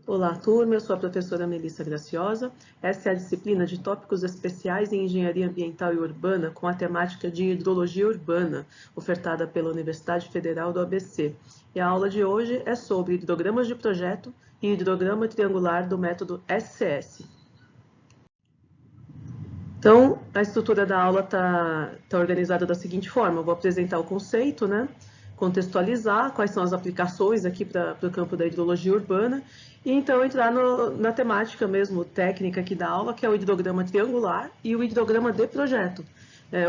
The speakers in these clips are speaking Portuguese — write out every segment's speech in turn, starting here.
Olá, turma. Eu sou a professora Melissa Graciosa. Essa é a disciplina de tópicos especiais em Engenharia Ambiental e Urbana com a temática de Hidrologia Urbana, ofertada pela Universidade Federal do ABC. E a aula de hoje é sobre hidrogramas de projeto e hidrograma triangular do método SCS. Então, a estrutura da aula está organizada da seguinte forma: eu vou apresentar o conceito, né? Contextualizar quais são as aplicações aqui para o campo da hidrologia urbana, e então entrar na temática mesmo técnica aqui da aula, que é o hidrograma triangular e o hidrograma de projeto,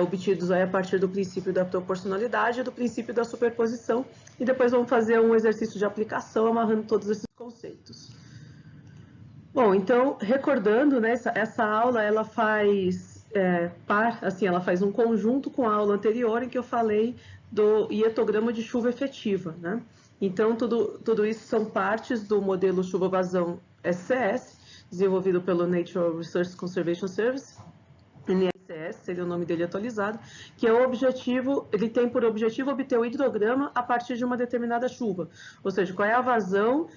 obtidos aí a partir do princípio da proporcionalidade e do princípio da superposição, e depois vamos fazer um exercício de aplicação amarrando todos esses conceitos. Bom, então, recordando, né, essa aula ela faz ela faz um conjunto com a aula anterior em que eu falei do hietograma de chuva efetiva, né? Então, tudo isso são partes do modelo chuva-vazão SCS, desenvolvido pelo Nature Research Conservation Service, NRCS, seria o nome dele atualizado, que é o objetivo, ele tem por objetivo obter o hidrograma a partir de uma determinada chuva, ou seja, qual é a vazão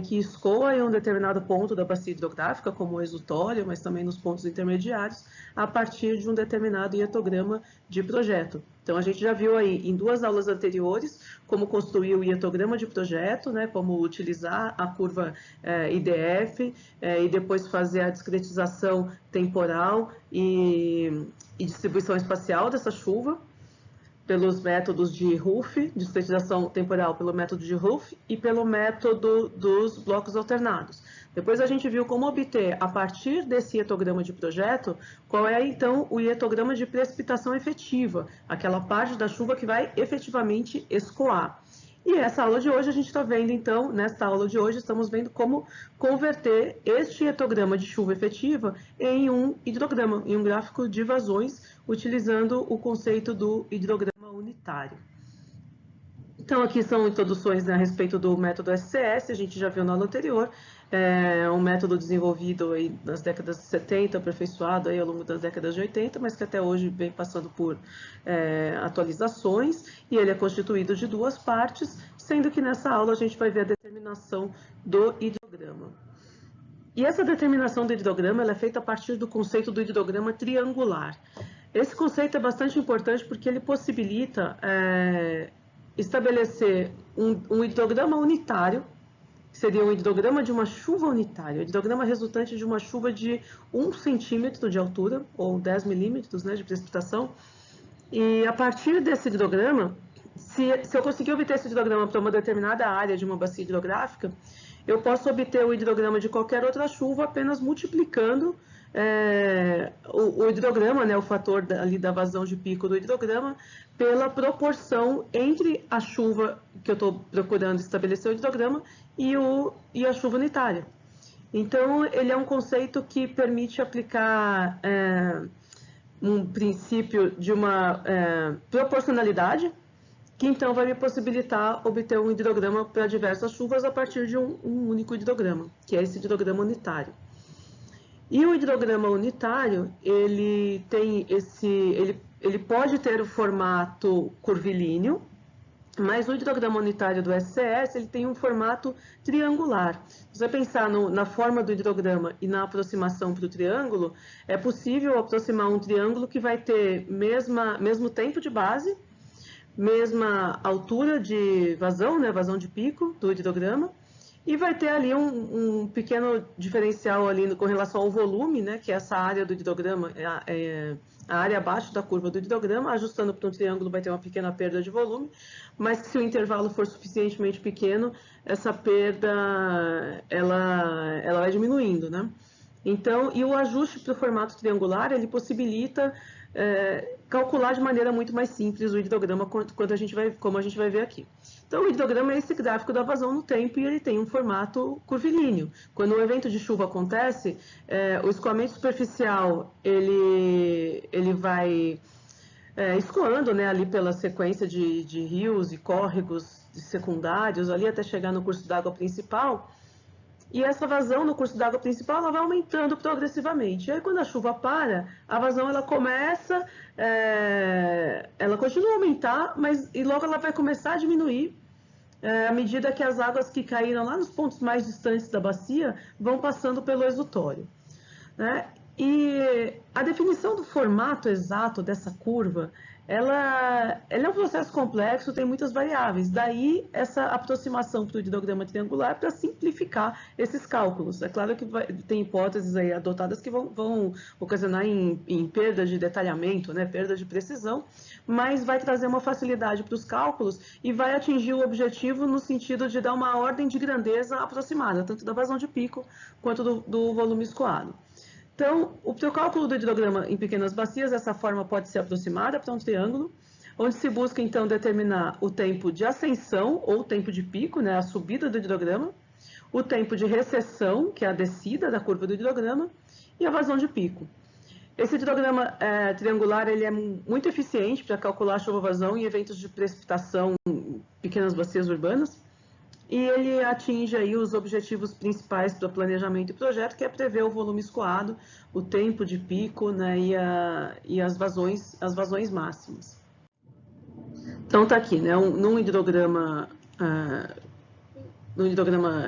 que escoa em um determinado ponto da bacia hidrográfica, como o exutório, mas também nos pontos intermediários, a partir de um determinado hietograma de projeto. Então, a gente já viu aí em duas aulas anteriores como construir o hietograma de projeto, né, como utilizar a curva IDF e depois fazer a discretização temporal e distribuição espacial dessa chuva, pelos métodos de Ruff, discretização temporal pelo método de Ruff e pelo método dos blocos alternados. Depois a gente viu como obter, a partir desse hietograma de projeto, qual é então o hietograma de precipitação efetiva, aquela parte da chuva que vai efetivamente escoar. E essa aula de hoje a gente está vendo, então, nesta aula de hoje, estamos vendo como converter este hietograma de chuva efetiva em um hidrograma, em um gráfico de vazões, utilizando o conceito do hidrograma unitário. Então, aqui são introduções, né, a respeito do método SCS, a gente já viu na aula anterior, um método desenvolvido aí nas décadas de 70, aperfeiçoado aí ao longo das décadas de 80, mas que até hoje vem passando por atualizações, e ele é constituído de duas partes, sendo que nessa aula a gente vai ver a determinação do hidrograma. E essa determinação do hidrograma ela é feita a partir do conceito do hidrograma triangular. Esse conceito é bastante importante porque ele possibilita estabelecer um hidrograma unitário, que seria um hidrograma de uma chuva unitária, o hidrograma resultante de uma chuva de 1 centímetro de altura, ou 10 milímetros, né, de precipitação. E a partir desse hidrograma, se eu conseguir obter esse hidrograma para uma determinada área de uma bacia hidrográfica, eu posso obter o hidrograma de qualquer outra chuva apenas multiplicando o hidrograma, né, o fator ali da vazão de pico do hidrograma, pela proporção entre a chuva que eu estou procurando estabelecer o hidrograma e a chuva unitária. Então, ele é um conceito que permite aplicar um princípio de uma proporcionalidade, que então vai me possibilitar obter um hidrograma para diversas chuvas a partir de um único hidrograma, que é esse hidrograma unitário. E o hidrograma unitário, ele pode ter o formato curvilíneo, mas o hidrograma unitário do SCS ele tem um formato triangular. Se você pensar na forma do hidrograma e na aproximação para o triângulo, é possível aproximar um triângulo que vai ter mesmo tempo de base, mesma altura de vazão, né, vazão de pico do hidrograma, e vai ter ali um pequeno diferencial ali com relação ao volume, né, que é essa área do hidrograma, a área abaixo da curva do hidrograma, ajustando para um triângulo vai ter uma pequena perda de volume, mas se o intervalo for suficientemente pequeno, essa perda ela vai diminuindo, né? Então, e o ajuste para o formato triangular, ele possibilita calcular de maneira muito mais simples o hidrograma, como a gente vai ver aqui. Então, o hidrograma é esse gráfico da vazão no tempo e ele tem um formato curvilíneo. Quando um evento de chuva acontece, o escoamento superficial ele vai escoando, né, ali pela sequência de rios e córregos secundários, ali até chegar no curso d'água principal. E essa vazão no curso d'água principal ela vai aumentando progressivamente. E aí, quando a chuva para, a vazão ela começa, ela continua a aumentar, e logo ela vai começar a diminuir à medida que as águas que caíram lá nos pontos mais distantes da bacia vão passando pelo exutório, né? E a definição do formato exato dessa curva, ela é um processo complexo, tem muitas variáveis. Daí essa aproximação para o hidrograma triangular para simplificar esses cálculos. É claro que tem hipóteses aí adotadas que vão ocasionar em perda de detalhamento, né, perda de precisão, mas vai trazer uma facilidade para os cálculos e vai atingir o objetivo no sentido de dar uma ordem de grandeza aproximada, tanto da vazão de pico quanto do volume escoado. Então, o teu cálculo do hidrograma em pequenas bacias, essa forma pode ser aproximada para um triângulo, onde se busca, então, determinar o tempo de ascensão ou tempo de pico, né, a subida do hidrograma, o tempo de recessão, que é a descida da curva do hidrograma, e a vazão de pico. Esse hidrograma triangular ele é muito eficiente para calcular chuva-vazão em eventos de precipitação em pequenas bacias urbanas, e ele atinge aí os objetivos principais do planejamento e projeto, que é prever o volume escoado, o tempo de pico, né, e as vazões máximas. Então tá aqui, né, num hidrograma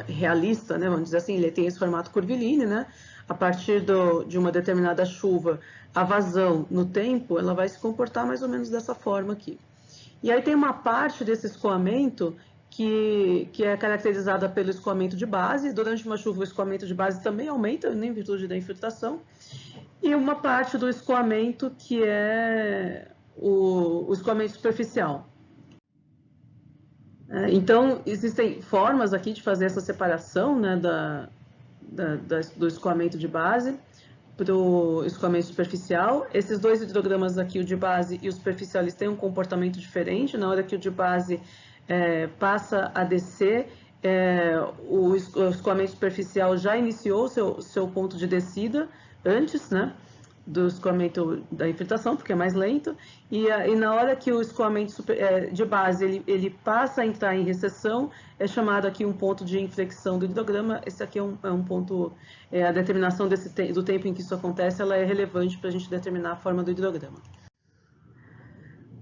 realista, né, vamos dizer assim, ele tem esse formato curvilíneo, né, a partir de uma determinada chuva, a vazão no tempo, ela vai se comportar mais ou menos dessa forma aqui. E aí tem uma parte desse escoamento que é caracterizada pelo escoamento de base. Durante uma chuva, o escoamento de base também aumenta, em virtude da infiltração. E uma parte do escoamento que é o escoamento superficial. Então, existem formas aqui de fazer essa separação, né, do escoamento de base para o escoamento superficial. Esses dois hidrogramas aqui, o de base e o superficial, eles têm um comportamento diferente. Na hora que o de base passa a descer, o escoamento superficial já iniciou seu ponto de descida antes, né, do escoamento da infiltração, porque é mais lento, e na hora que o escoamento de base ele passa a entrar em recessão, é chamado aqui um ponto de inflexão do hidrograma. Esse aqui é um ponto, a determinação do tempo em que isso acontece, ela é relevante para a gente determinar a forma do hidrograma.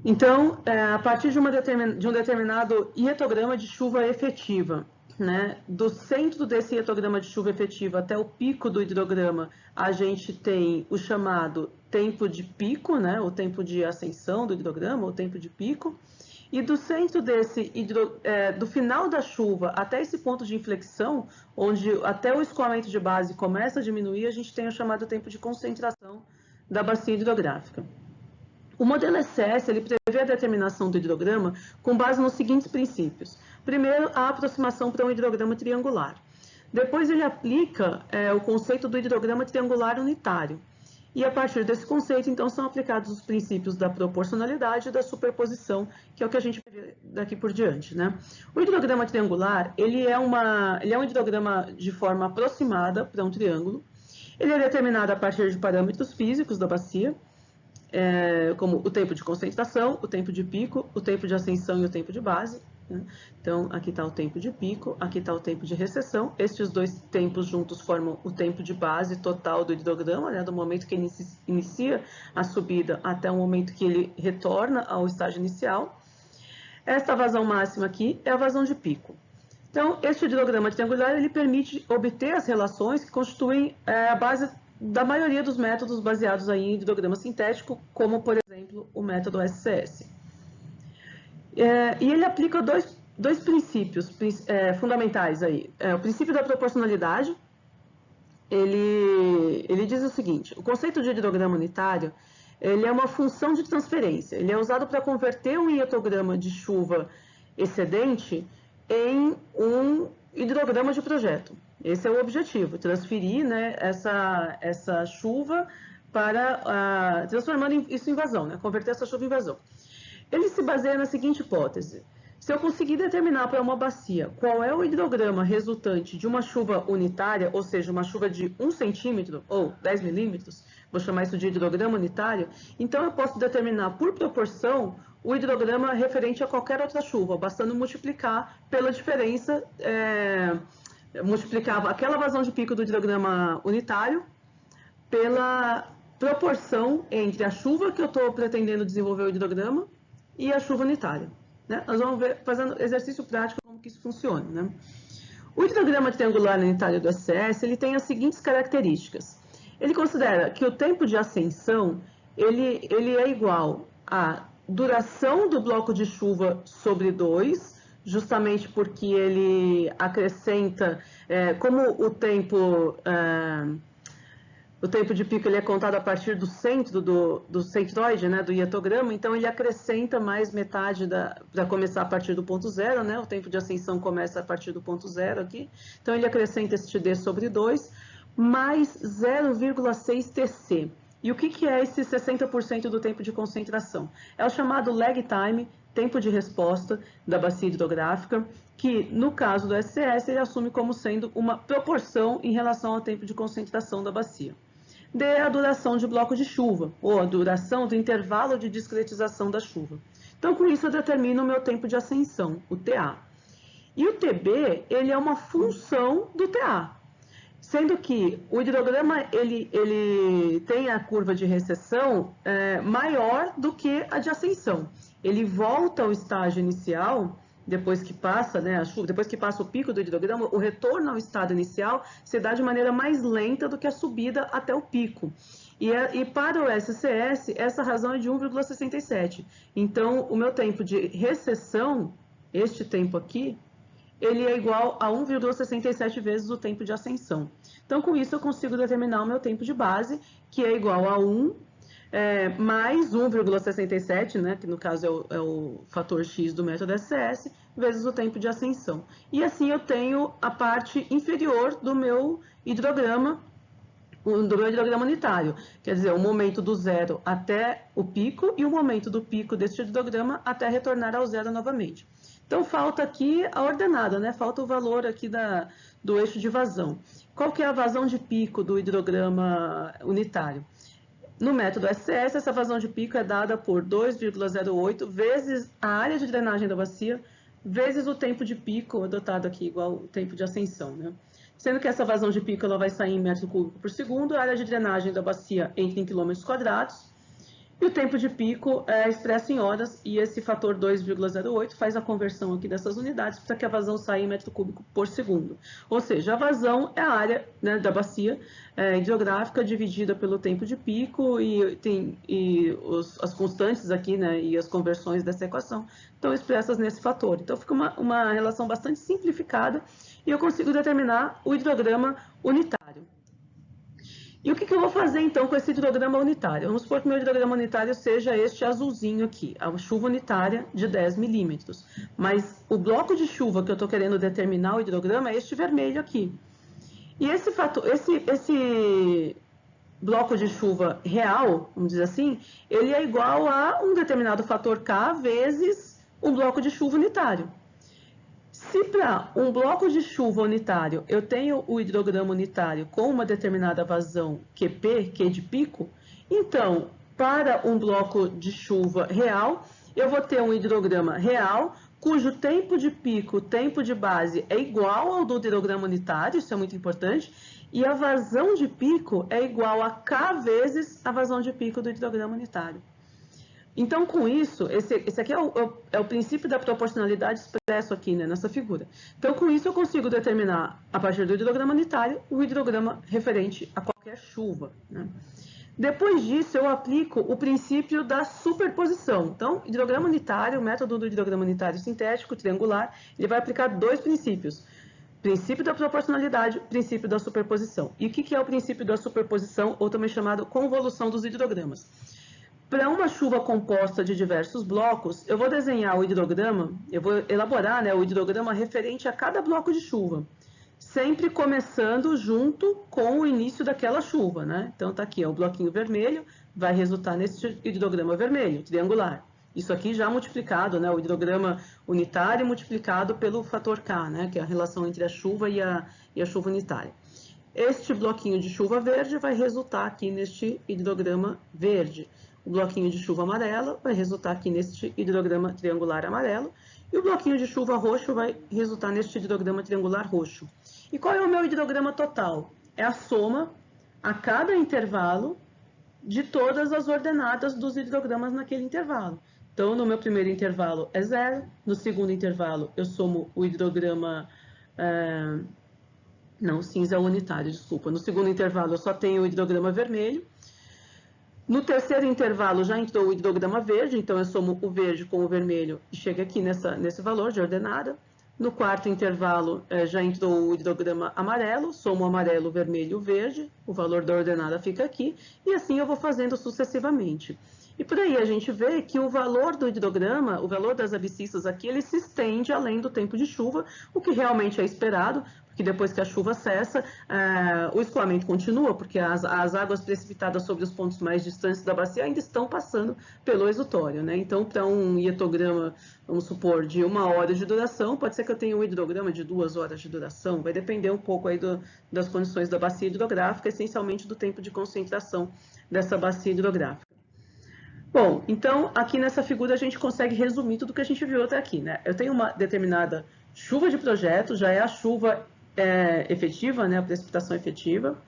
Então, a partir de um determinado hietograma de chuva efetiva, né, do centro desse hietograma de chuva efetiva até o pico do hidrograma, a gente tem o chamado tempo de pico, né, o tempo de ascensão do hidrograma, o tempo de pico, e do centro do final da chuva até esse ponto de inflexão, onde até o escoamento de base começa a diminuir, a gente tem o chamado tempo de concentração da bacia hidrográfica. O modelo SCS ele prevê a determinação do hidrograma com base nos seguintes princípios. Primeiro, a aproximação para um hidrograma triangular. Depois, ele aplica o conceito do hidrograma triangular unitário. E a partir desse conceito, então, são aplicados os princípios da proporcionalidade e da superposição, que é o que a gente vai ver daqui por diante, né? O hidrograma triangular, ele é um hidrograma de forma aproximada para um triângulo. Ele é determinado a partir de parâmetros físicos da bacia, como o tempo de concentração, o tempo de pico, o tempo de ascensão e o tempo de base, né? Então, aqui está o tempo de pico, aqui está o tempo de recessão. Estes dois tempos juntos formam o tempo de base total do hidrograma, né? Do momento que ele inicia a subida até o momento que ele retorna ao estágio inicial. Esta vazão máxima aqui é a vazão de pico. Então, este hidrograma triangular ele permite obter as relações que constituem a base da maioria dos métodos baseados aí em hidrograma sintético, como, por exemplo, o método SCS. E ele aplica dois princípios fundamentais aí. O princípio da proporcionalidade, ele diz o seguinte: o conceito de hidrograma unitário, ele é uma função de transferência. Ele é usado para converter um hietograma de chuva excedente em um hidrograma de projeto. Esse é o objetivo, transferir, né, essa chuva para, transformando isso em vazão, né, converter essa chuva em vazão. Ele se baseia na seguinte hipótese: se eu conseguir determinar para uma bacia qual é o hidrograma resultante de uma chuva unitária, ou seja, uma chuva de 1 centímetro ou 10 milímetros, vou chamar isso de hidrograma unitário, então eu posso determinar por proporção o hidrograma referente a qualquer outra chuva, bastando multiplicar pela diferença, multiplicar aquela vazão de pico do hidrograma unitário pela proporção entre a chuva que eu estou pretendendo desenvolver o hidrograma e a chuva unitária. né? Nós vamos ver, fazendo exercício prático, como que isso funciona, né? O hidrograma triangular unitário do SCS, ele tem as seguintes características. Ele considera que o tempo de ascensão, ele é igual à duração do bloco de chuva sobre 2, justamente porque ele acrescenta, como o tempo de pico ele é contado a partir do centro, do centroide, né, do hiatograma, então ele acrescenta mais metade para começar a partir do ponto zero, né, o tempo de ascensão começa a partir do ponto zero aqui, então ele acrescenta este d sobre 2, mais 0,6 Tc. E o que é esse 60% do tempo de concentração? É o chamado lag time, tempo de resposta da bacia hidrográfica, que no caso do SCS ele assume como sendo uma proporção em relação ao tempo de concentração da bacia. D é a duração de bloco de chuva, ou a duração do intervalo de discretização da chuva. Então, com isso, eu determino o meu tempo de ascensão, o TA. E o TB, ele é uma função do TA, sendo que o hidrograma, ele tem a curva de recessão maior do que a de ascensão. Ele volta ao estágio inicial, depois que passa, né, a chuva, depois que passa o pico do hidrograma, o retorno ao estado inicial se dá de maneira mais lenta do que a subida até o pico. E para o SCS, essa razão é de 1,67. Então, o meu tempo de recessão, este tempo aqui, ele é igual a 1,67 vezes o tempo de ascensão. Então, com isso, eu consigo determinar o meu tempo de base, que é igual a 1 mais 1,67, né, que no caso é o fator X do método SCS, vezes o tempo de ascensão. E assim eu tenho a parte inferior do meu hidrograma unitário, quer dizer, o momento do zero até o pico e o momento do pico deste hidrograma até retornar ao zero novamente. Então, falta aqui a ordenada, né? Falta o valor aqui do eixo de vazão. Qual que é a vazão de pico do hidrograma unitário? No método SCS, essa vazão de pico é dada por 2,08 vezes a área de drenagem da bacia, vezes o tempo de pico, adotado aqui igual o tempo de ascensão, né? Sendo que essa vazão de pico ela vai sair em metro cúbico por segundo, a área de drenagem da bacia entra em quilômetros quadrados, e o tempo de pico é expresso em horas, e esse fator 2,08 faz a conversão aqui dessas unidades para que a vazão saia em metro cúbico por segundo. Ou seja, a vazão é a área, né, da bacia hidrográfica dividida pelo tempo de pico e as constantes aqui, né, e as conversões dessa equação estão expressas nesse fator. Então, fica uma relação bastante simplificada e eu consigo determinar o hidrograma unitário. E o que eu vou fazer, então, com esse hidrograma unitário? Vamos supor que meu hidrograma unitário seja este azulzinho aqui, a chuva unitária de 10 milímetros. Mas o bloco de chuva que eu estou querendo determinar o hidrograma é este vermelho aqui. E esse bloco de chuva real, vamos dizer assim, ele é igual a um determinado fator K vezes um bloco de chuva unitário. Se para um bloco de chuva unitário eu tenho o hidrograma unitário com uma determinada vazão QP, Q de pico, então, para um bloco de chuva real, eu vou ter um hidrograma real, cujo tempo de pico, tempo de base é igual ao do hidrograma unitário, isso é muito importante, e a vazão de pico é igual a K vezes a vazão de pico do hidrograma unitário. Então, com isso, esse aqui é o princípio da proporcionalidade expresso aqui, né, nessa figura. Então, com isso, eu consigo determinar, a partir do hidrograma unitário, o hidrograma referente a qualquer chuva, né? Depois disso, eu aplico o princípio da superposição. Então, hidrograma unitário, o método do hidrograma unitário sintético, triangular, ele vai aplicar dois princípios. Princípio da proporcionalidade, princípio da superposição. E o que é o princípio da superposição, ou também chamado convolução dos hidrogramas? Para uma chuva composta de diversos blocos, eu vou desenhar o hidrograma, eu vou elaborar, né, o hidrograma referente a cada bloco de chuva, sempre começando junto com o início daquela chuva, né? Então, tá aqui, ó, o bloquinho vermelho vai resultar nesse hidrograma vermelho, triangular. Isso aqui já multiplicado, né, o hidrograma unitário multiplicado pelo fator K, né, que é a relação entre a chuva e a chuva unitária. Este bloquinho de chuva verde vai resultar aqui neste hidrograma verde. O bloquinho de chuva amarelo vai resultar aqui neste hidrograma triangular amarelo. E o bloquinho de chuva roxo vai resultar neste hidrograma triangular roxo. E qual é o meu hidrograma total? É a soma a cada intervalo de todas as ordenadas dos hidrogramas naquele intervalo. Então, no meu primeiro intervalo é 0, no segundo intervalo eu somo o hidrograma... Não, cinza é o unitário, desculpa. No segundo intervalo eu só tenho o hidrograma vermelho. No terceiro intervalo já entrou o hidrograma verde, então eu somo o verde com o vermelho e chega aqui nesse valor de ordenada. No quarto intervalo já entrou o hidrograma amarelo, somo o amarelo, o vermelho e o verde, o valor da ordenada fica aqui, e assim eu vou fazendo sucessivamente. E por aí a gente vê que o valor do hidrograma, o valor das abscissas aqui, ele se estende além do tempo de chuva, o que realmente é esperado, porque depois que a chuva cessa, o escoamento continua, porque as águas precipitadas sobre os pontos mais distantes da bacia ainda estão passando pelo exutório, né? Então, para um hietograma, vamos supor, de 1 hora de duração, pode ser que eu tenha um hidrograma de 2 horas de duração, vai depender um pouco aí das condições da bacia hidrográfica, essencialmente do tempo de concentração dessa bacia hidrográfica. Bom, então, aqui nessa figura a gente consegue resumir tudo que a gente viu até aqui, né? Eu tenho uma determinada chuva de projeto, já é a chuva efetiva, né? A precipitação efetiva.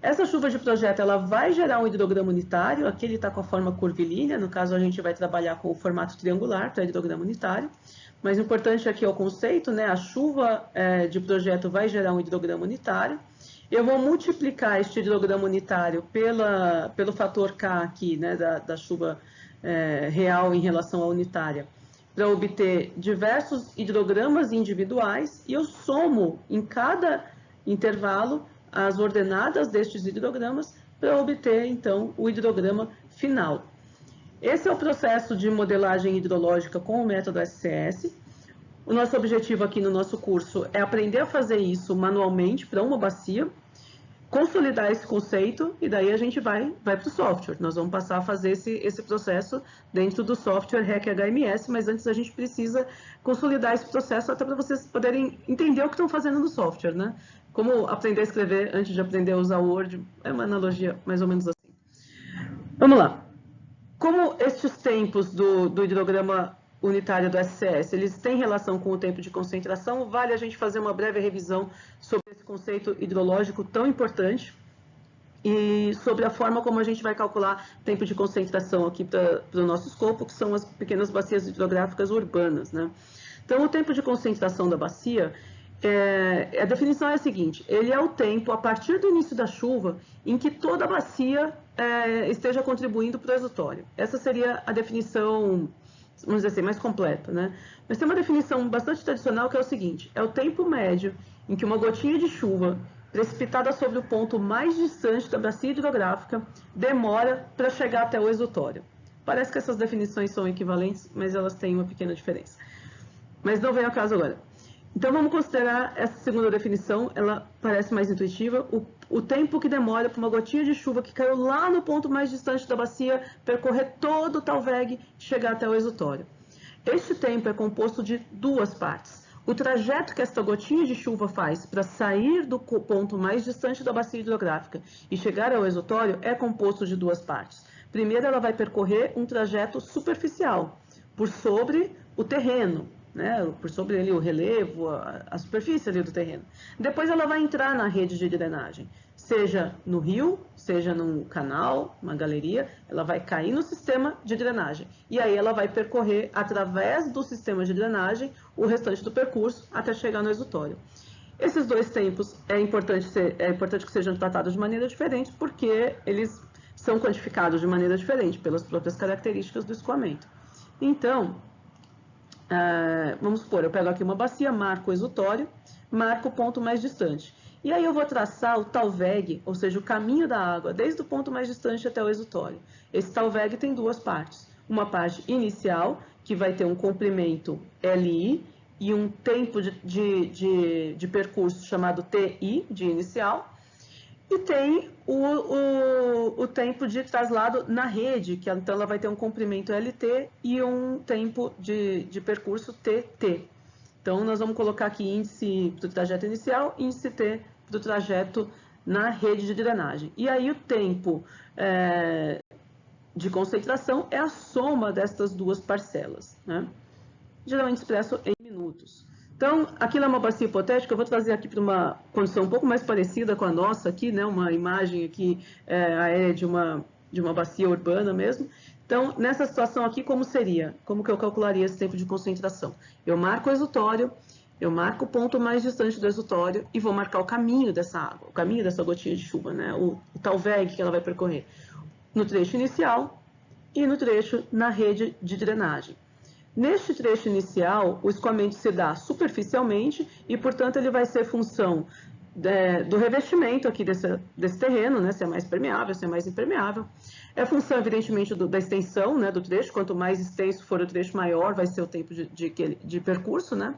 Essa chuva de projeto, ela vai gerar um hidrograma unitário, aqui ele está com a forma curvilínea, no caso a gente vai trabalhar com o formato triangular para hidrograma unitário, mas o importante aqui é o conceito, né? A chuva de projeto vai gerar um hidrograma unitário. Eu vou multiplicar este hidrograma unitário pelo fator K aqui, né, da chuva real em relação à unitária, para obter diversos hidrogramas individuais, e eu somo em cada intervalo as ordenadas destes hidrogramas para obter, então, o hidrograma final. Esse é o processo de modelagem hidrológica com o método SCS. O nosso objetivo aqui no nosso curso é aprender a fazer isso manualmente para uma bacia, consolidar esse conceito e daí a gente vai para o software. Nós vamos passar a fazer esse processo dentro do software REC HMS, mas antes a gente precisa consolidar esse processo até para vocês poderem entender o que estão fazendo no software, né? Como aprender a escrever antes de aprender a usar o Word, é uma analogia mais ou menos assim. Vamos lá. Como estes tempos do hidrograma unitário do SCS, eles têm relação com o tempo de concentração, vale a gente fazer uma breve revisão sobre esse conceito hidrológico tão importante e sobre a forma como a gente vai calcular tempo de concentração aqui para o nosso escopo, que são as pequenas bacias hidrográficas urbanas, né? Então, o tempo de concentração da bacia, a definição é a seguinte: ele é o tempo, a partir do início da chuva, em que toda a bacia esteja contribuindo para o exutório. Essa seria a definição, vamos dizer assim, mais completa, né? Mas tem uma definição bastante tradicional que é o seguinte: é o tempo médio em que uma gotinha de chuva precipitada sobre o ponto mais distante da bacia hidrográfica demora para chegar até o exutório. Parece que essas definições são equivalentes, mas elas têm uma pequena diferença. Mas não vem ao caso agora. Então, vamos considerar essa segunda definição, ela parece mais intuitiva, o tempo que demora para uma gotinha de chuva que caiu lá no ponto mais distante da bacia percorrer todo o Talweg e chegar até o exutório. Este tempo é composto de duas partes. O trajeto que esta gotinha de chuva faz para sair do ponto mais distante da bacia hidrográfica e chegar ao exutório é composto de duas partes. Primeiro, ela vai percorrer um trajeto superficial, por sobre o terreno, né, por sobre ali o relevo, a superfície ali do terreno. Depois ela vai entrar na rede de drenagem, seja no rio, seja num canal, uma galeria, ela vai cair no sistema de drenagem. E aí ela vai percorrer, através do sistema de drenagem, o restante do percurso até chegar no exutório. Esses dois tempos é importante que sejam tratados de maneira diferente, porque eles são quantificados de maneira diferente, pelas próprias características do escoamento. Então, vamos supor, eu pego aqui uma bacia, marco o exutório, marco o ponto mais distante. E aí eu vou traçar o Talweg, ou seja, o caminho da água, desde o ponto mais distante até o exutório. Esse Talweg tem duas partes. Uma parte inicial, que vai ter um comprimento LI e um tempo de percurso chamado TI, de inicial. E tem o tempo de traslado na rede, que então ela vai ter um comprimento LT e um tempo de percurso TT. Então, nós vamos colocar aqui índice do trajeto inicial, índice T do trajeto na rede de drenagem. E aí o tempo de concentração é a soma destas duas parcelas, né? Geralmente expresso em minutos. Então, aquilo é uma bacia hipotética, eu vou trazer aqui para uma condição um pouco mais parecida com a nossa aqui, né? Uma imagem aqui aérea de uma bacia urbana mesmo. Então, nessa situação aqui, como seria? Como que eu calcularia esse tempo de concentração? Eu marco o exutório, eu marco o ponto mais distante do exutório e vou marcar o caminho dessa água, o caminho dessa gotinha de chuva, né? O tal VEG que ela vai percorrer no trecho inicial e no trecho na rede de drenagem. Neste trecho inicial, o escoamento se dá superficialmente e, portanto, ele vai ser função do revestimento aqui desse terreno, né? Se é mais permeável, se é mais impermeável. É função, evidentemente, da extensão, né, do trecho. Quanto mais extenso for o trecho, maior vai ser o tempo de percurso, né?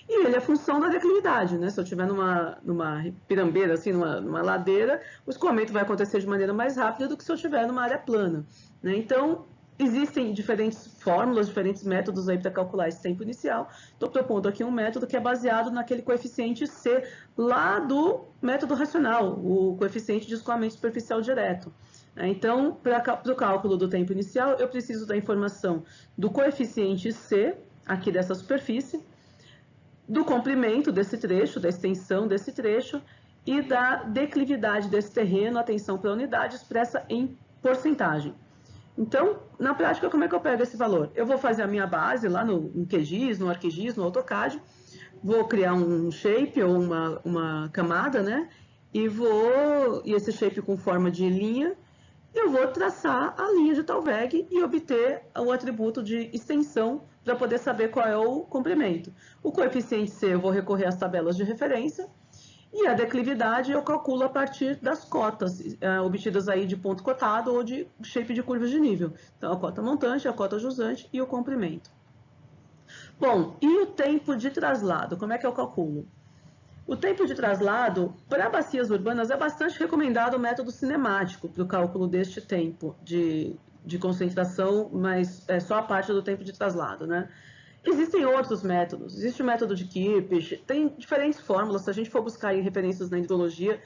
E ele é função da declividade, né? Se eu estiver numa pirambeira, assim, numa ladeira, o escoamento vai acontecer de maneira mais rápida do que se eu estiver numa área plana, né? Então, existem diferentes fórmulas, diferentes métodos aí para calcular esse tempo inicial. Estou propondo aqui um método que é baseado naquele coeficiente C lá do método racional, o coeficiente de escoamento superficial direto. Então, para o cálculo do tempo inicial, eu preciso da informação do coeficiente C, aqui dessa superfície, do comprimento desse trecho, da extensão desse trecho e da declividade desse terreno, atenção para a unidade, expressa em porcentagem. Então, na prática, como é que eu pego esse valor? Eu vou fazer a minha base lá no QGIS, no ArcGIS, no AutoCAD, vou criar um shape ou uma camada, né? E esse shape com forma de linha, eu vou traçar a linha de tal VEG e obter o atributo de extensão para poder saber qual é o comprimento. O coeficiente C eu vou recorrer às tabelas de referência e a declividade eu calculo a partir das cotas obtidas aí de ponto cotado ou de shape de curvas de nível. Então, a cota montante, a cota jusante e o comprimento. Bom, e o tempo de traslado? Como é que eu calculo? O tempo de traslado, para bacias urbanas, é bastante recomendado o método cinemático para o cálculo deste tempo de concentração, mas é só a parte do tempo de traslado, né? Existem outros métodos, existe o método de Kirchhoff, tem diferentes fórmulas, se a gente for buscar em referências na hidrologia,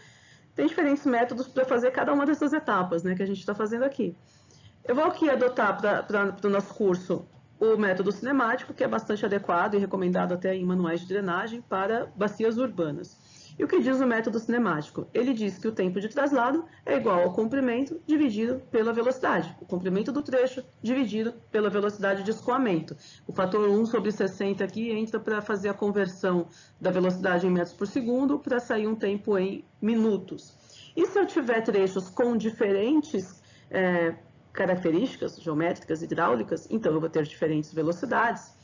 tem diferentes métodos para fazer cada uma dessas etapas, né, que a gente está fazendo aqui. Eu vou aqui adotar para o nosso curso o método cinemático, que é bastante adequado e recomendado até em manuais de drenagem para bacias urbanas. E o que diz o método cinemático? Ele diz que o tempo de traslado é igual ao comprimento dividido pela velocidade. O comprimento do trecho dividido pela velocidade de escoamento. O fator 1/60 aqui entra para fazer a conversão da velocidade em metros por segundo para sair um tempo em minutos. E se eu tiver trechos com diferentes características geométricas, hidráulicas, então eu vou ter diferentes velocidades.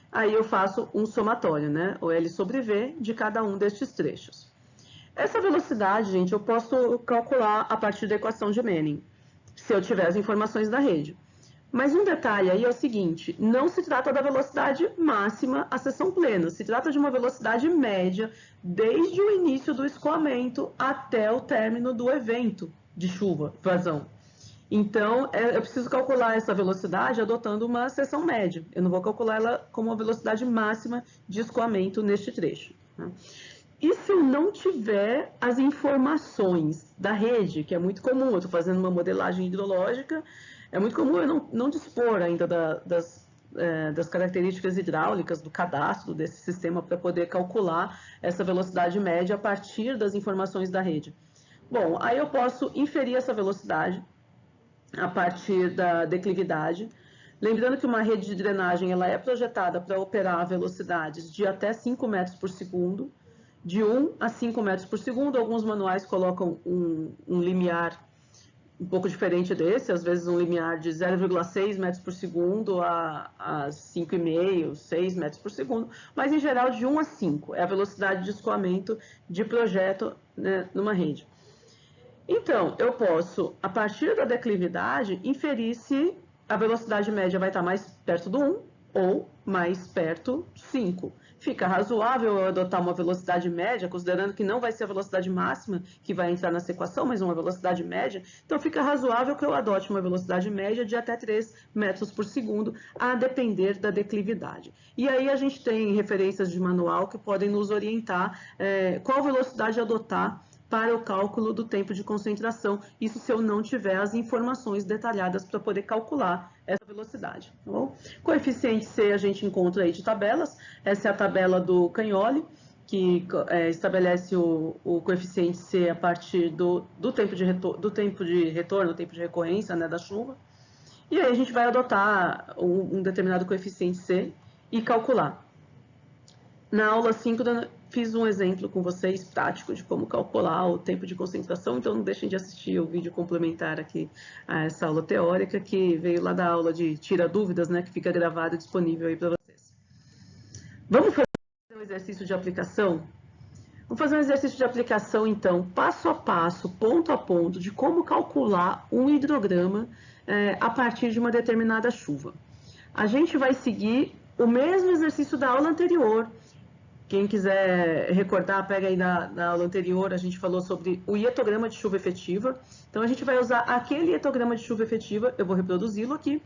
Aí eu faço um somatório, né? O L sobre V de cada um destes trechos. Essa velocidade, gente, eu posso calcular a partir da equação de Manning, se eu tiver as informações da rede. Mas um detalhe aí é o seguinte, não se trata da velocidade máxima à seção plena, se trata de uma velocidade média desde o início do escoamento até o término do evento de chuva, vazão. Então, eu preciso calcular essa velocidade adotando uma seção média. Eu não vou calcular ela como uma velocidade máxima de escoamento neste trecho, né? E se eu não tiver as informações da rede, que é muito comum, eu estou fazendo uma modelagem hidrológica, é muito comum eu não dispor ainda das características hidráulicas, do cadastro desse sistema para poder calcular essa velocidade média a partir das informações da rede. Bom, aí eu posso inferir essa velocidade a partir da declividade. Lembrando que uma rede de drenagem ela é projetada para operar a velocidades de até 5 metros por segundo, de 1 a 5 metros por segundo. Alguns manuais colocam um limiar um pouco diferente desse, às vezes um limiar de 0,6 metros por segundo a 5,5, 6 metros por segundo, mas em geral de 1 a 5 é a velocidade de escoamento de projeto, né, numa rede. Então, eu posso, a partir da declividade, inferir se a velocidade média vai estar mais perto do 1 ou mais perto do 5. Fica razoável eu adotar uma velocidade média, considerando que não vai ser a velocidade máxima que vai entrar nessa equação, mas uma velocidade média. Então, fica razoável que eu adote uma velocidade média de até 3 metros por segundo, a depender da declividade. E aí a gente tem referências de manual que podem nos orientar qual velocidade adotar para o cálculo do tempo de concentração, isso se eu não tiver as informações detalhadas para poder calcular essa velocidade. Tá bom? Coeficiente C a gente encontra aí de tabelas, essa é a tabela do Cagnoli, que estabelece o coeficiente C a partir do tempo de retorno, tempo de recorrência, né, da chuva. E aí a gente vai adotar um determinado coeficiente C e calcular. Na aula 5, fiz um exemplo com vocês prático de como calcular o tempo de concentração, então não deixem de assistir o vídeo complementar aqui a essa aula teórica, que veio lá da aula de Tira Dúvidas, né, que fica gravado e disponível aí para vocês. Vamos fazer um exercício de aplicação? Vamos fazer um exercício de aplicação, então, passo a passo, ponto a ponto, de como calcular um hidrograma a partir de uma determinada chuva. A gente vai seguir o mesmo exercício da aula anterior. Quem quiser recordar, pega aí na aula anterior, a gente falou sobre o hietograma de chuva efetiva. Então, a gente vai usar aquele hietograma de chuva efetiva, eu vou reproduzi-lo aqui,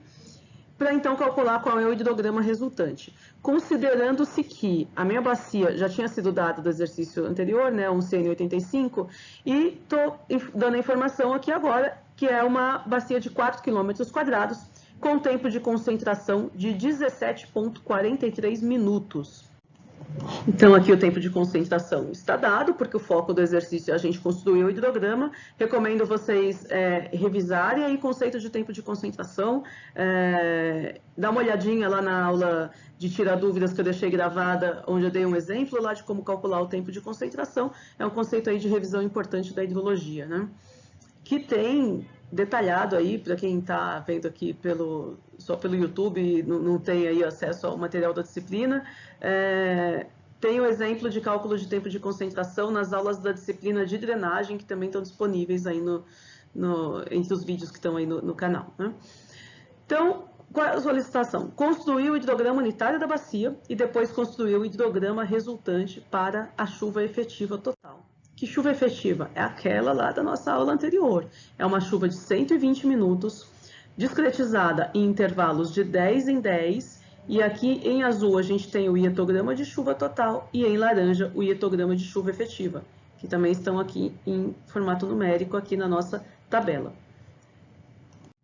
para então calcular qual é o hidrograma resultante. Considerando-se que a minha bacia já tinha sido dada do exercício anterior, né, um CN85, e estou dando a informação aqui agora, que é uma bacia de 4 km², com tempo de concentração de 17,43 minutos. Então, aqui o tempo de concentração está dado, porque o foco do exercício é a gente construir o hidrograma. Recomendo vocês revisarem aí o conceito de tempo de concentração. Dá uma olhadinha lá na aula de Tira Dúvidas que eu deixei gravada, onde eu dei um exemplo lá de como calcular o tempo de concentração. É um conceito aí de revisão importante da hidrologia, né? Que tem detalhado aí, para quem está vendo aqui só pelo YouTube, não tem aí acesso ao material da disciplina, tem o exemplo de cálculo de tempo de concentração nas aulas da disciplina de drenagem, que também estão disponíveis aí entre os vídeos que estão aí no canal, né? Então, qual é a solicitação? Construir o hidrograma unitário da bacia e depois construir o hidrograma resultante para a chuva efetiva total. Que chuva efetiva? É aquela lá da nossa aula anterior. É uma chuva de 120 minutos, discretizada em intervalos de 10 em 10, e aqui em azul a gente tem o hietograma de chuva total e em laranja o hietograma de chuva efetiva, que também estão aqui em formato numérico aqui na nossa tabela.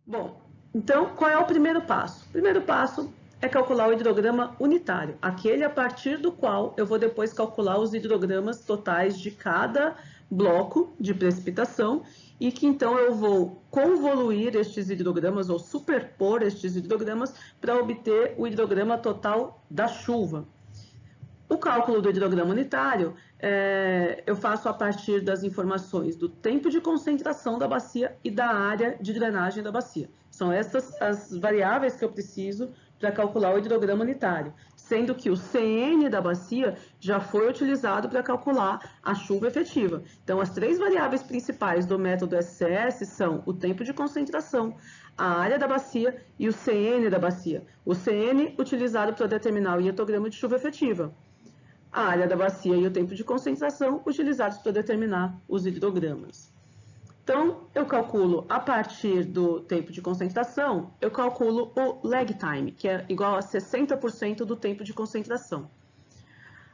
Bom, então qual é o primeiro passo? O primeiro passo é calcular o hidrograma unitário, aquele a partir do qual eu vou depois calcular os hidrogramas totais de cada bloco de precipitação e que então eu vou convoluir estes hidrogramas ou superpor estes hidrogramas para obter o hidrograma total da chuva. O cálculo do hidrograma unitário eu faço a partir das informações do tempo de concentração da bacia e da área de drenagem da bacia. São estas as variáveis que eu preciso para calcular o hidrograma unitário, sendo que o CN da bacia já foi utilizado para calcular a chuva efetiva. Então, as três variáveis principais do método SCS são o tempo de concentração, a área da bacia e o CN da bacia. O CN utilizado para determinar o hietograma de chuva efetiva. A área da bacia e o tempo de concentração utilizados para determinar os hidrogramas. Então, eu calculo a partir do tempo de concentração, eu calculo o lag time, que é igual a 60% do tempo de concentração.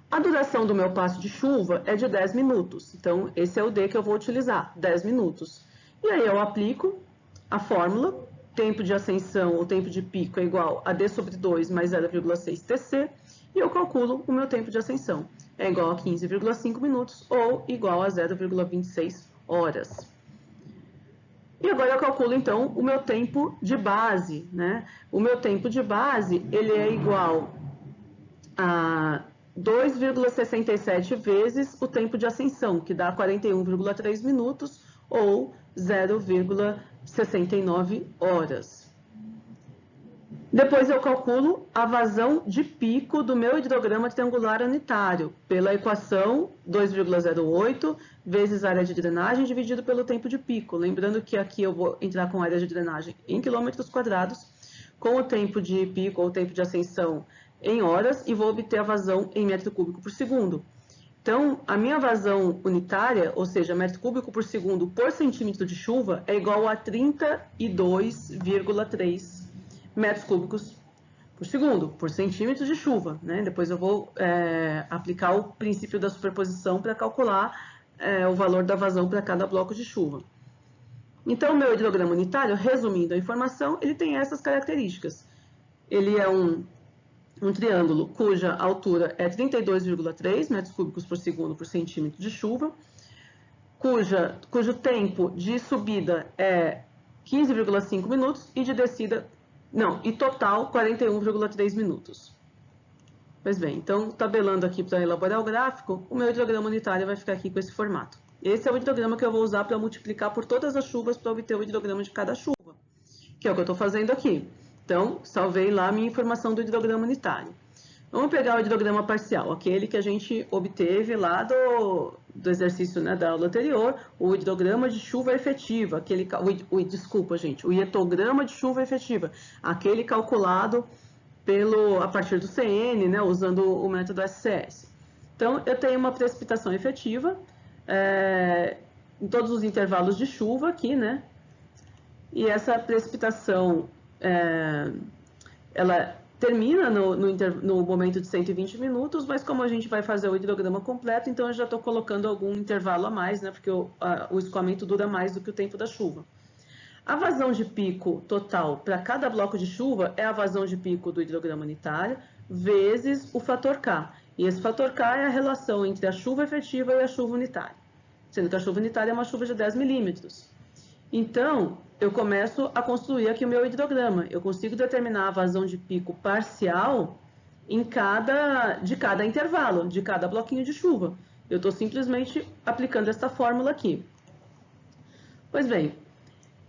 A duração do meu passo de chuva é de 10 minutos, então esse é o D que eu vou utilizar, 10 minutos. E aí eu aplico a fórmula, tempo de ascensão ou tempo de pico é igual a D sobre 2 mais 0,6 TC, e eu calculo o meu tempo de ascensão. É igual a 15,5 minutos ou igual a 0,26 horas. E agora eu calculo, então, o meu tempo de base, né? O meu tempo de base, ele é igual a 2,67 vezes o tempo de ascensão, que dá 41,3 minutos ou 0,69 horas. Depois eu calculo a vazão de pico do meu hidrograma triangular unitário, pela equação 2,08 vezes área de drenagem dividido pelo tempo de pico. Lembrando que aqui eu vou entrar com área de drenagem em quilômetros quadrados, com o tempo de pico ou tempo de ascensão em horas, e vou obter a vazão em metro cúbico por segundo. Então, a minha vazão unitária, ou seja, metro cúbico por segundo por centímetro de chuva, é igual a 32,3 metros cúbicos por segundo, por centímetro de chuva, né? Depois eu vou aplicar o princípio da superposição para calcular o valor da vazão para cada bloco de chuva. Então, o meu hidrograma unitário, resumindo a informação, ele tem essas características. Ele é um triângulo cuja altura é 32,3 metros cúbicos por segundo por centímetro de chuva, cujo tempo de subida é 15,5 minutos e de descida Não, e total 41,3 minutos. Pois bem, então, tabelando aqui para elaborar o gráfico, o meu hidrograma unitário vai ficar aqui com esse formato. Esse é o hidrograma que eu vou usar para multiplicar por todas as chuvas para obter o hidrograma de cada chuva, que é o que eu estou fazendo aqui. Então, salvei lá a minha informação do hidrograma unitário. Vamos pegar o hidrograma parcial, aquele que a gente obteve lá do exercício, né, da aula anterior, o hidrograma de chuva efetiva, desculpa, gente, o hietograma de chuva efetiva, aquele calculado a partir do CN, né, usando o método SCS. Então, eu tenho uma precipitação efetiva em todos os intervalos de chuva aqui, né? E essa precipitação, ela termina no momento de 120 minutos, mas como a gente vai fazer o hidrograma completo, então eu já estou colocando algum intervalo a mais, né? Porque o escoamento dura mais do que o tempo da chuva. A vazão de pico total para cada bloco de chuva é a vazão de pico do hidrograma unitário vezes o fator K. E esse fator K é a relação entre a chuva efetiva e a chuva unitária, sendo que a chuva unitária é uma chuva de 10 milímetros. Então, eu começo a construir aqui o meu hidrograma. Eu consigo determinar a vazão de pico parcial de cada intervalo, de cada bloquinho de chuva. Eu estou simplesmente aplicando essa fórmula aqui. Pois bem,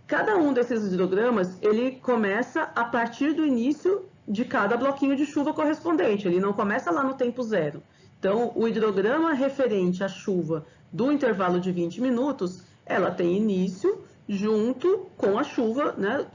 cada um desses hidrogramas, ele começa a partir do início de cada bloquinho de chuva correspondente. Ele não começa lá no tempo zero. Então, o hidrograma referente à chuva do intervalo de 20 minutos, ela tem início junto com a chuva, né,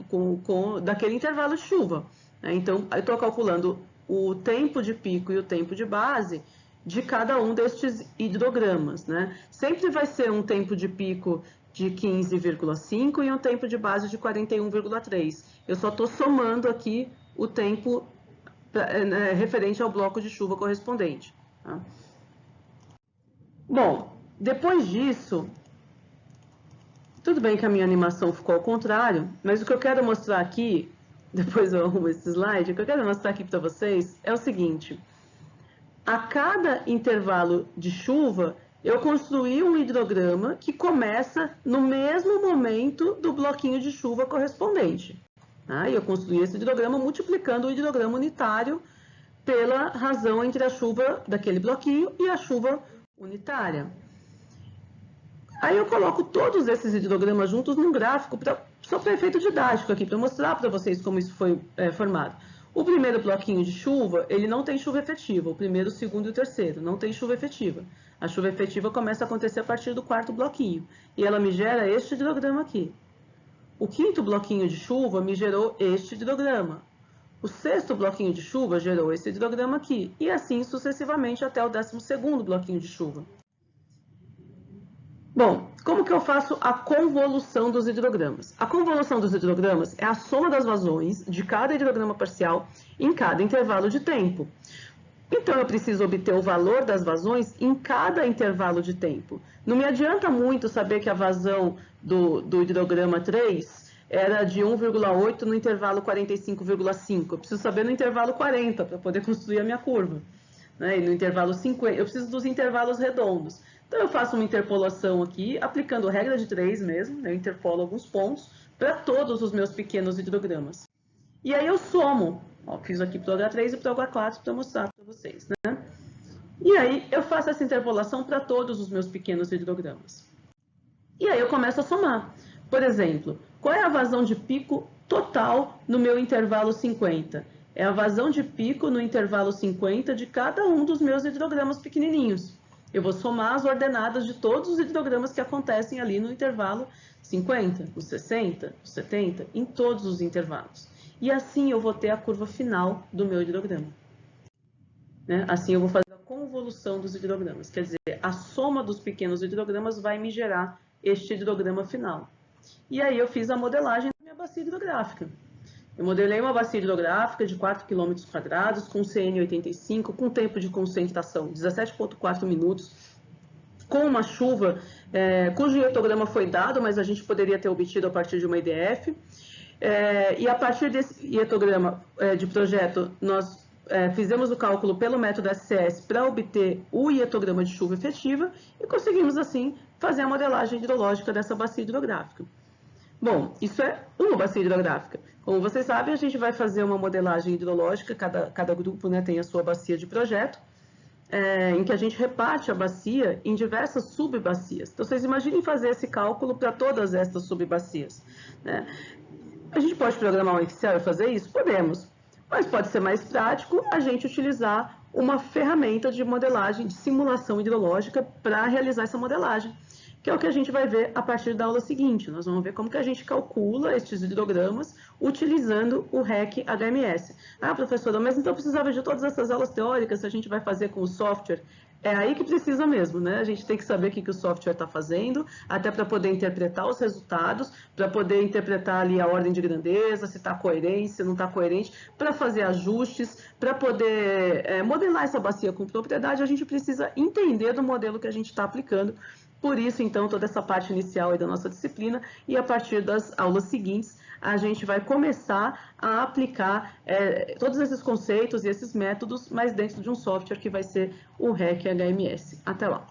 daquele intervalo de chuva. Então, eu estou calculando o tempo de pico e o tempo de base de cada um destes hidrogramas, né? Sempre vai ser um tempo de pico de 15,5 e um tempo de base de 41,3. Eu só estou somando aqui o tempo referente ao bloco de chuva correspondente. Tá? Bom, depois disso, tudo bem que a minha animação ficou ao contrário, mas o que eu quero mostrar aqui, depois eu arrumo esse slide, o que eu quero mostrar aqui para vocês é o seguinte: a cada intervalo de chuva, eu construí um hidrograma que começa no mesmo momento do bloquinho de chuva correspondente. Tá? E eu construí esse hidrograma multiplicando o hidrograma unitário pela razão entre a chuva daquele bloquinho e a chuva unitária. Aí eu coloco todos esses hidrogramas juntos num gráfico, só para efeito didático aqui, para mostrar para vocês como isso foi formado. O primeiro bloquinho de chuva, ele não tem chuva efetiva. O primeiro, o segundo e o terceiro não tem chuva efetiva. A chuva efetiva começa a acontecer a partir do quarto bloquinho. E ela me gera este hidrograma aqui. O quinto bloquinho de chuva me gerou este hidrograma. O sexto bloquinho de chuva gerou esse hidrograma aqui. E assim sucessivamente até o 12º bloquinho de chuva. Bom, como que eu faço a convolução dos hidrogramas? A convolução dos hidrogramas é a soma das vazões de cada hidrograma parcial em cada intervalo de tempo. Então, eu preciso obter o valor das vazões em cada intervalo de tempo. Não me adianta muito saber que a vazão do hidrograma 3 era de 1,8 no intervalo 45,5. Eu preciso saber no intervalo 40 para poder construir a minha curva. Né? E no intervalo 50, eu preciso dos intervalos redondos. Então, eu faço uma interpolação aqui, aplicando regra de 3 mesmo, né? Eu interpolo alguns pontos para todos os meus pequenos hidrogramas. E aí eu somo, ó, fiz aqui para o H3 e para o H4 para mostrar para vocês, né? E aí eu faço essa interpolação para todos os meus pequenos hidrogramas. E aí eu começo a somar. Por exemplo, qual é a vazão de pico total no meu intervalo 50? É a vazão de pico no intervalo 50 de cada um dos meus hidrogramas pequenininhos. Eu vou somar as ordenadas de todos os hidrogramas que acontecem ali no intervalo 50, os 60, os 70, em todos os intervalos. E assim eu vou ter a curva final do meu hidrograma. Né? Assim eu vou fazer a convolução dos hidrogramas. Quer dizer, a soma dos pequenos hidrogramas vai me gerar este hidrograma final. E aí eu fiz a modelagem da minha bacia hidrográfica. Eu modelei uma bacia hidrográfica de 4 km², com CN85, com tempo de concentração 17,4 minutos, com uma chuva cujo hietograma foi dado, mas a gente poderia ter obtido a partir de uma IDF. E a partir desse hietograma de projeto, nós fizemos o cálculo pelo método SCS para obter o hietograma de chuva efetiva e conseguimos, assim, fazer a modelagem hidrológica dessa bacia hidrográfica. Bom, isso é uma bacia hidrográfica. Como vocês sabem, a gente vai fazer uma modelagem hidrológica, cada grupo, né, tem a sua bacia de projeto, em que a gente reparte a bacia em diversas subbacias. Então, vocês imaginem fazer esse cálculo para todas estas subbacias, né? A gente pode programar um Excel e fazer isso? Podemos. Mas pode ser mais prático a gente utilizar uma ferramenta de modelagem, de simulação hidrológica para realizar essa modelagem, que é o que a gente vai ver a partir da aula seguinte. Nós vamos ver como que a gente calcula estes hidrogramas utilizando o REC HMS. Ah, professora, mas então precisava de todas essas aulas teóricas, se a gente vai fazer com o software. É aí que precisa mesmo, né? A gente tem que saber o que o software está fazendo, até para poder interpretar os resultados, para poder interpretar ali a ordem de grandeza, se está coerente, se não está coerente, para fazer ajustes, para poder modelar essa bacia com propriedade, a gente precisa entender do modelo que a gente está aplicando. Por isso, então, toda essa parte inicial aí da nossa disciplina, e a partir das aulas seguintes, a gente vai começar a aplicar todos esses conceitos e esses métodos, mas dentro de um software que vai ser o REC HMS. Até lá!